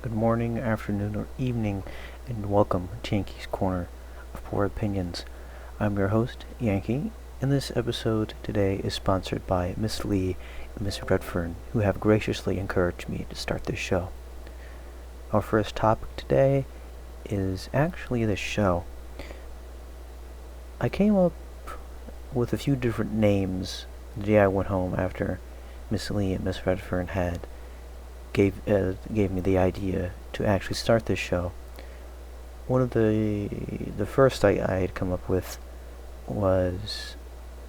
good morning, afternoon, or evening, and welcome to Yankee's Corner of Poor Opinions. I'm your host, Yankee, and this episode today is sponsored by Miss Lee and Miss Redfern, who have graciously encouraged me to start this show. Our first topic today is actually the show. I came up with a few different names the day I went home after Miss Lee and Miss Redfern had gave me the idea to actually start this show. One of the first I had come up with was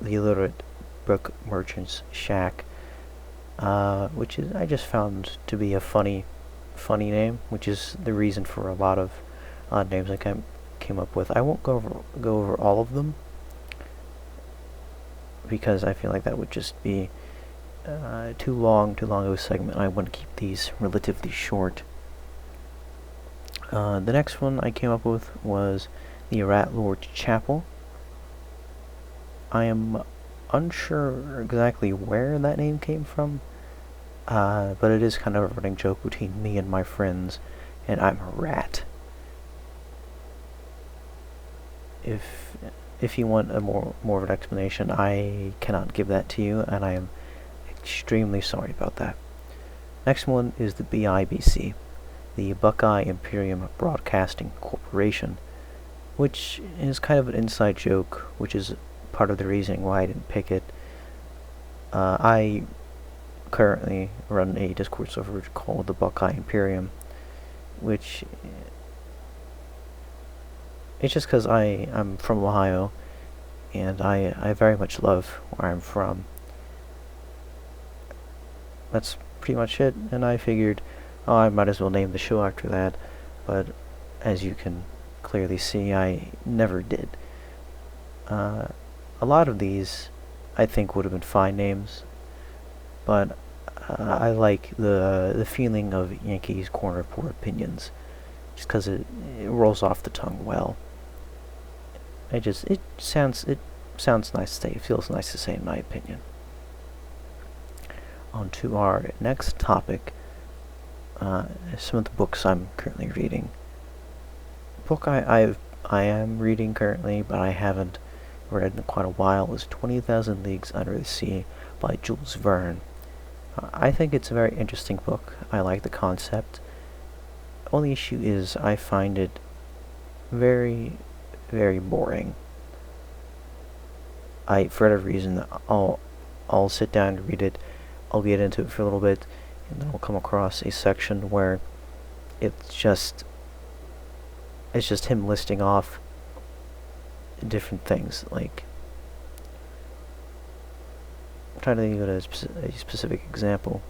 the illiterate book merchant's shack, which is I just found to be a funny name, which is the reason for a lot of odd names I came up with. I won't go over all of them because I feel like that would just be too long of a segment. I want to keep these relatively short. The next one I came up with was the Rat Lord's Chapel. I am unsure exactly where that name came from, but it is kind of a running joke between me and my friends, and I'm a rat. If you want a more of an explanation, I cannot give that to you, and I am extremely sorry about that. Next one is the BIBC, the Buckeye Imperium Broadcasting Corporation, which is kind of an inside joke, which is part of the reasoning why I didn't pick it. I currently run a Discord server called the Buckeye Imperium, which it's just because I'm from Ohio, and I very much love where I'm from. That's pretty much it, and I figured, I might as well name the show after that, but as you can clearly see, I never did. A lot of these, I think, would have been fine names, but I like the feeling of Yankee's Corner of Poor Opinions, just because it rolls off the tongue well. It sounds nice to say. It feels nice to say, in my opinion. On to our next topic, some of the books I'm currently reading. The book I am reading currently, but I haven't read in quite a while, is 20,000 Leagues Under the Sea by Jules Verne. I think it's a very interesting book. I like the concept. Only issue is I find it very, very boring. For whatever reason, I'll sit down and read it. I'll get into it for a little bit, and then I'll come across a section where it's just him listing off different things. Like, I'm trying to think of a specific example.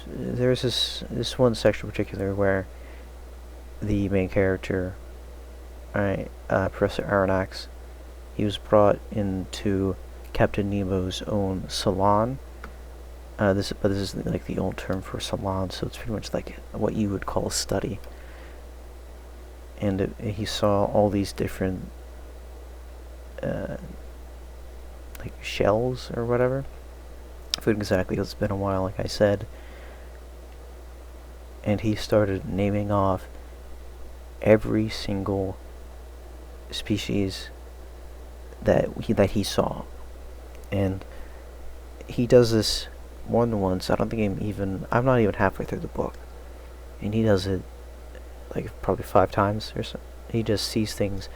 There's this one section in particular where the main character, Professor Aronnax, he was brought into Captain Nemo's own salon. This is like the old term for salon, so it's pretty much like what you would call a study. And he saw all these different like shells or whatever. I forget exactly, it's been a while, like I said. And he started naming off every single species that he saw. And he does this more than once. I'm not even halfway through the book, and he does it like probably 5 times or so. He just sees things,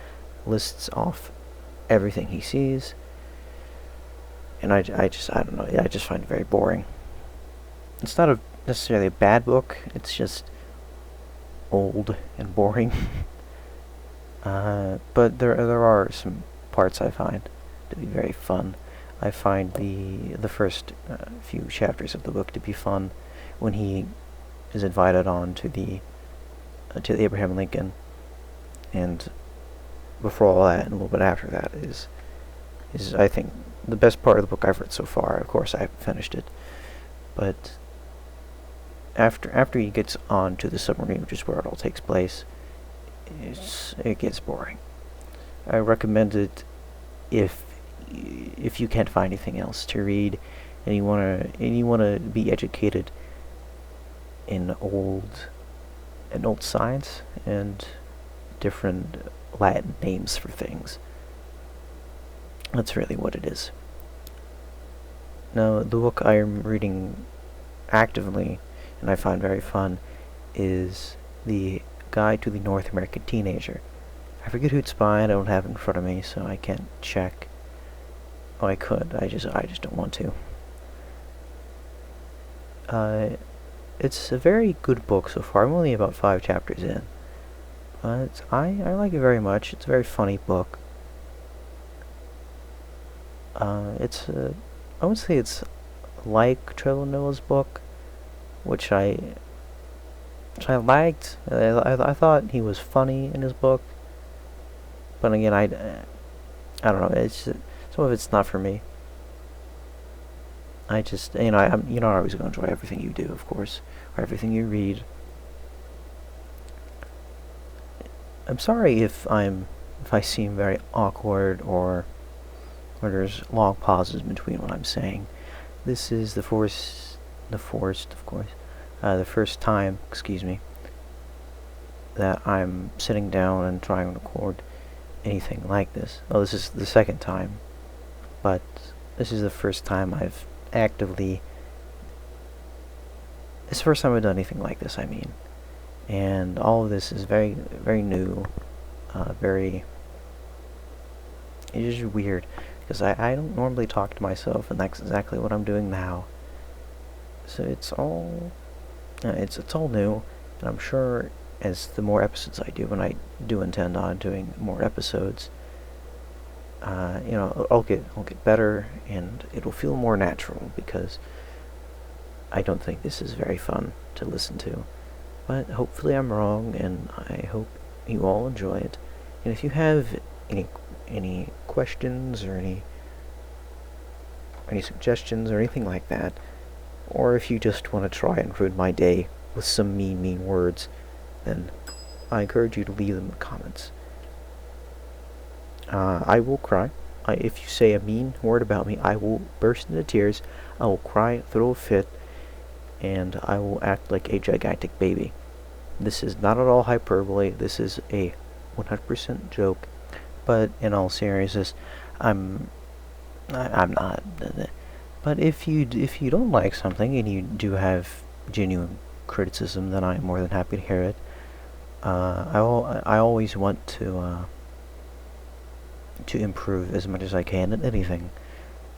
lists off everything he sees, and I don't know. I just find it very boring. It's not necessarily a bad book. It's just old and boring. But there are some parts I find to be very fun. I find the first few chapters of the book to be fun when he is invited on to the Abraham Lincoln, and before all that and a little bit after that is I think the best part of the book I've read so far. Of course, I haven't finished it, but after he gets on to the submarine, which is where it all takes place, it gets boring. I recommend it if you can't find anything else to read, and you wanna be educated. in old science and different Latin names for things. That's really what it is. Now, the book I am reading actively and I find very fun is The Guide to the North American Teenager. I forget who it's by. I don't have it in front of me, so I can't check. Oh, I could. I just don't want to. It's a very good book so far. I'm only about 5 chapters in. But I like it very much. It's a very funny book. I would say it's like Trevor Noah's book, which I liked. I thought he was funny in his book, but again, I don't know. It's just, some of it's not for me. I just, you're not always going to enjoy everything you do, of course, or everything you read. I'm sorry if I seem very awkward or there's long pauses between what I'm saying. This is the first time, that I'm sitting down and trying to record anything like this. Oh, this is the second time, but this is the first time I've actively. It's the first time I've done anything like this. I mean, and all of this is very, very new. It's just weird because I don't normally talk to myself, and that's exactly what I'm doing now. So it's all new, and I'm sure as the more episodes I do, and I do intend on doing more episodes, I'll get better, and it'll feel more natural because I don't think this is very fun to listen to. But hopefully I'm wrong, and I hope you all enjoy it. And if you have any questions or any suggestions or anything like that, or if you just want to try and ruin my day with some mean words, then I encourage you to leave them in the comments. I will cry. If you say a mean word about me, I will burst into tears, I will cry, throw a fit, and I will act like a gigantic baby. This is not at all hyperbole. This is a 100% joke. But in all seriousness, I'm not. But if you don't like something and you do have genuine criticism, then I'm more than happy to hear it. I always want to improve as much as I can at anything.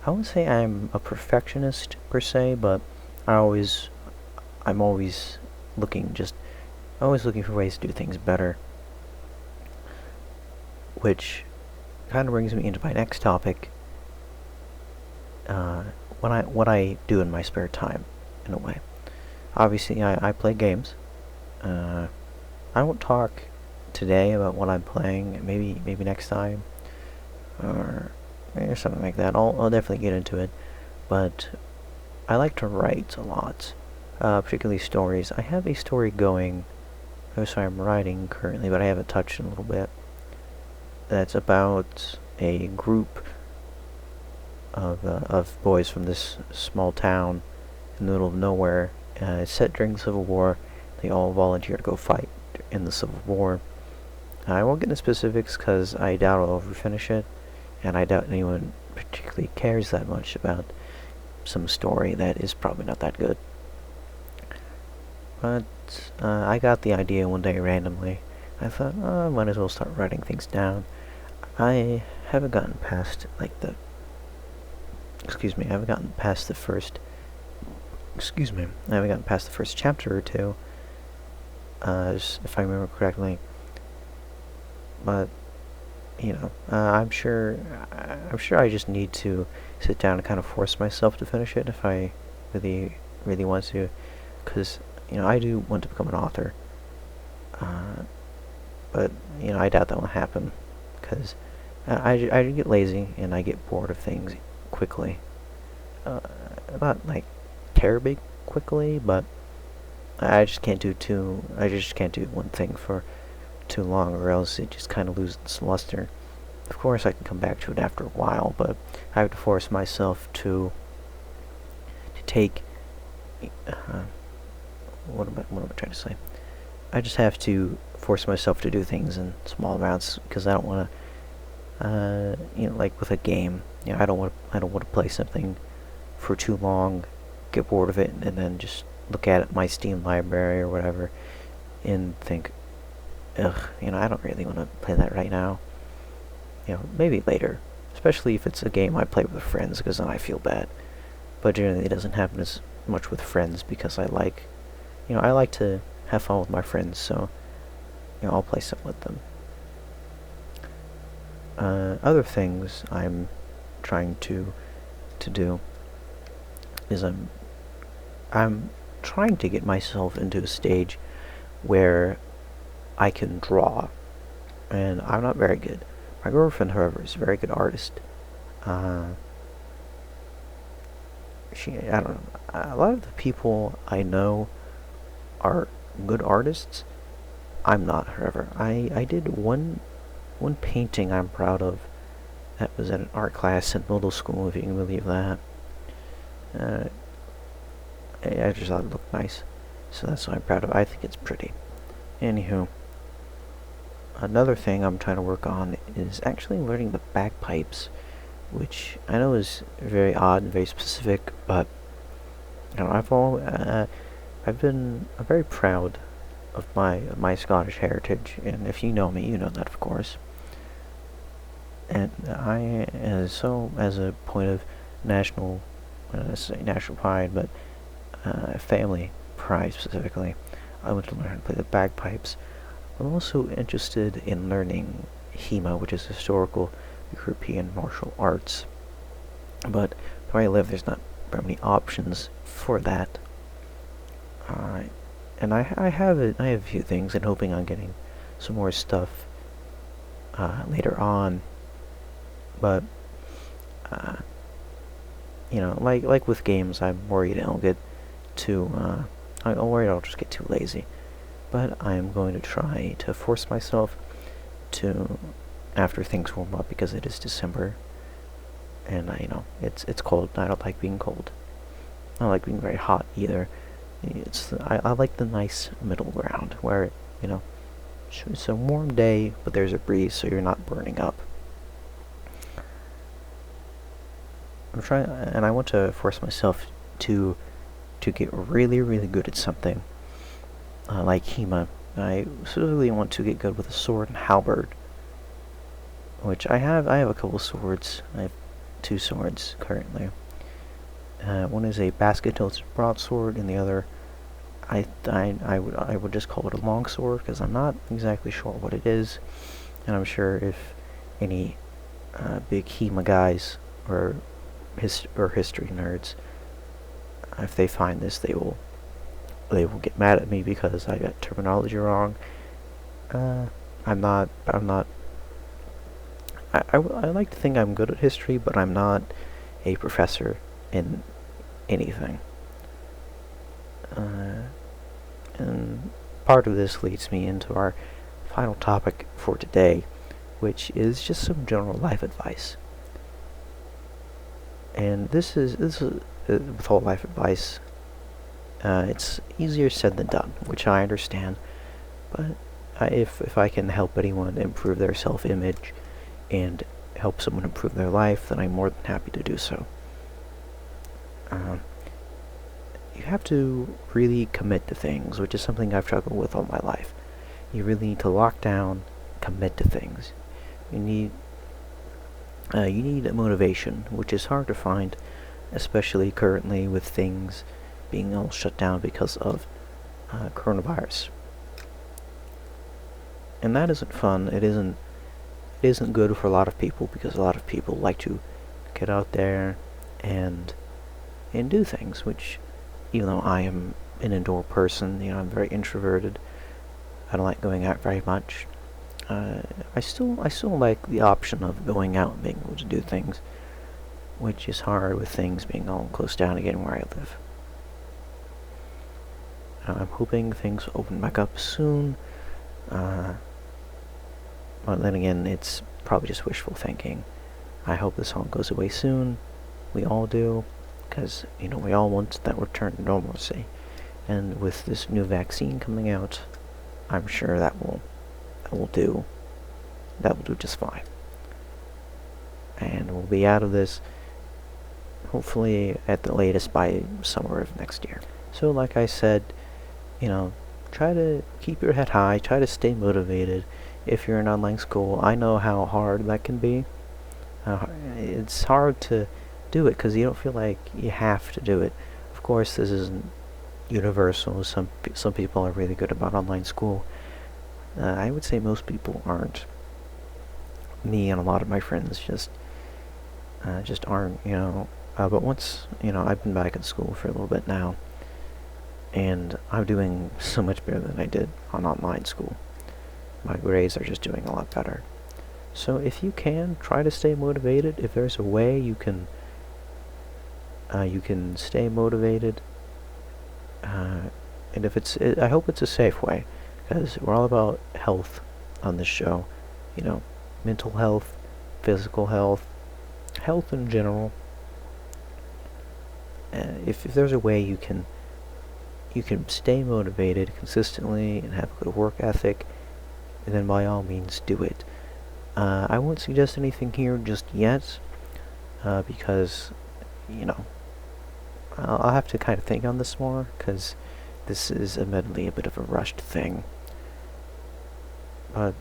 I wouldn't say I'm a perfectionist per se, but I'm always looking for ways to do things better. Which kind of brings me into my next topic. What I do in my spare time, in a way. Obviously, I play games. I won't talk today about what I'm playing. Maybe next time, or something like that. I'll definitely get into it. But I like to write a lot, particularly stories. I have a story going. I'm writing currently, but I haven't touched in a little bit. That's about a group of boys from this small town in the middle of nowhere. It's set during the Civil War. They all volunteer to go fight in the Civil War. I won't get into specifics because I doubt I'll ever finish it, and I doubt anyone particularly cares that much about some story that is probably not that good. But I got the idea one day randomly. I thought, I might as well start writing things down. I haven't gotten past I haven't gotten past the first chapter or two, if I remember correctly. But I'm sure I just need to sit down and kind of force myself to finish it if I really want to, because I do want to become an author. But I doubt that will happen because I get lazy and I get bored of things quickly. Not like terribly quickly, but I just can't do one thing for too long, or else it just kind of loses its luster. Of course, I can come back to it after a while, but I have to force myself to take what am I trying to say? I just have to force myself to do things in small amounts because I don't want to, like with a game, I don't want to play something for too long, get bored of it, and then just look at my Steam library or whatever, and think, ugh, I don't really want to play that right now. Maybe later, especially if it's a game I play with friends, because then I feel bad. But generally, it doesn't happen as much with friends because I like to have fun with my friends, so I'll play some with them. Other things I'm trying to do is I'm trying to get myself into a stage where I can draw, and I'm not very good. My girlfriend, however, is a very good artist. I don't know. A lot of the people I know are good artists. I'm not, however. I did one painting I'm proud of. That was at an art class in middle school, if you can believe that. Uh, I just thought it looked nice, so that's what I'm proud of. I think it's pretty. Anywho, another thing I'm trying to work on is actually learning the bagpipes, which I know is very odd and very specific, but I'm very proud of my Scottish heritage, and if you know me, you know that, of course. And as a point of national, say national pride, but family pride specifically, I want to learn how to play the bagpipes. I'm also interested in learning HEMA, which is historical European martial arts. But where I live, there's not very many options for that. And I have a few things, and hoping on getting some more stuff later on. But like with games, I'm worried I'll get too. I'm worried I'll just get too lazy. But I'm going to try to force myself to, after things warm up, because it is December, and it's cold. And I don't like being cold. I don't like being very hot either. I like the nice middle ground where it's a warm day, but there's a breeze, so you're not burning up. I'm trying, and I want to force myself to get really, really good at something. Like HEMA. I specifically want to get good with a sword and halberd, which I have a couple swords. I have 2 swords currently. One is a basket-hilted broadsword, and the other, I would just call it a longsword, because I'm not exactly sure what it is, and I'm sure if any big HEMA guys or history nerds, if they find this, they will get mad at me because I got terminology wrong. I'm not. I like to think I'm good at history, but I'm not a professor in anything. And part of this leads me into our final topic for today, which is just some general life advice. And this is with all life advice, it's easier said than done, which I understand. But if I can help anyone improve their self-image and help someone improve their life, then I'm more than happy to do so. You have to really commit to things, which is something I've struggled with all my life. You really need to lock down, commit to things. You need a motivation, which is hard to find, especially currently with things being all shut down because of coronavirus. And that isn't fun. It isn't good for a lot of people, because a lot of people like to get out there and do things, which, even though I am an indoor person, I'm very introverted. I don't like going out very much. I still like the option of going out and being able to do things, which is hard with things being all closed down again where I live. I'm hoping things open back up soon. But then again, it's probably just wishful thinking. I hope this all goes away soon. We all do, because we all want that return to normalcy. And with this new vaccine coming out, I'm sure that will do just fine. And we'll be out of this hopefully at the latest by summer of next year. So like I said, try to keep your head high, try to stay motivated. If you're in online school, I know how hard that can be. It's hard to do it because you don't feel like you have to do it. Of course, this isn't universal. Some people are really good about online school. I would say most people aren't. Me and a lot of my friends just aren't. But once I've been back in school for a little bit now, and I'm doing so much better than I did on online school. My grades are just doing a lot better. So if you can, try to stay motivated. If there's a way you can stay motivated, and if I hope it's a safe way, because we're all about health on this show. Mental health, physical health, health in general. If there's a way you can stay motivated consistently and have a good work ethic, then by all means do it. I won't suggest anything here just yet, because, I'll have to kind of think on this more, because this is admittedly a bit of a rushed thing. But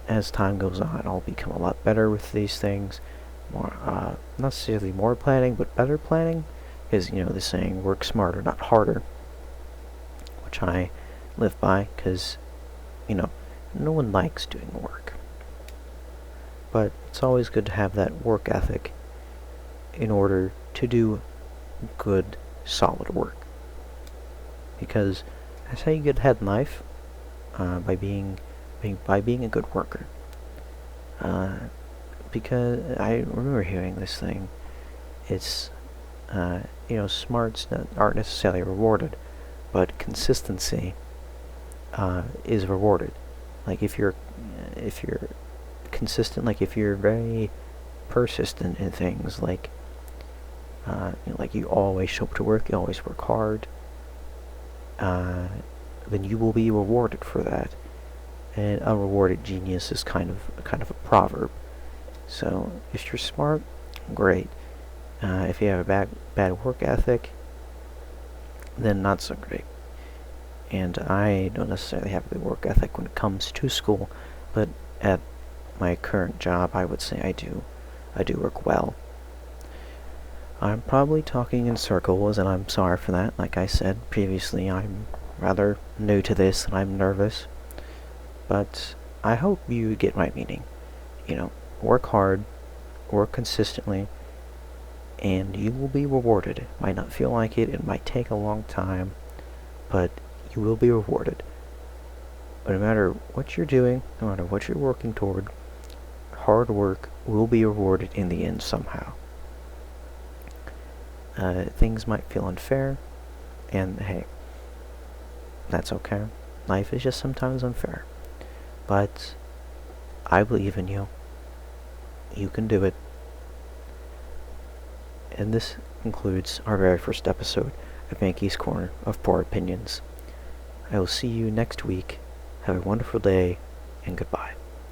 as time goes on, I'll become a lot better with these things. More, not necessarily more planning, but better planning. Because, the saying, work smarter, not harder, which I live by, because, no one likes doing work. But it's always good to have that work ethic in order to do good, solid work. Because that's how you get ahead in life, by being a good worker. Because I remember hearing this thing. It's, smarts aren't necessarily rewarded, but consistency is rewarded. Like if you're consistent, like if you're very persistent in things, like like you always show up to work, you always work hard, then you will be rewarded for that. And unrewarded genius is kind of a proverb. So if you're smart, great. If you have a bad work ethic, then not so great. And I don't necessarily have a good work ethic when it comes to school, but at my current job, I would say I do work well. I'm probably talking in circles, and I'm sorry for that. Like I said previously, I'm rather new to this, and I'm nervous. But I hope you get my meaning. Work hard, work consistently, and you will be rewarded. It might not feel like it might take a long time, but you will be rewarded. But no matter what you're doing, no matter what you're working toward, hard work will be rewarded in the end somehow. Things might feel unfair, and hey, that's okay. Life is just sometimes unfair. But I believe in you. You can do it. And this concludes our very first episode of Yankee's Corner of Poor Opinions. I will see you next week. Have a wonderful day, and goodbye.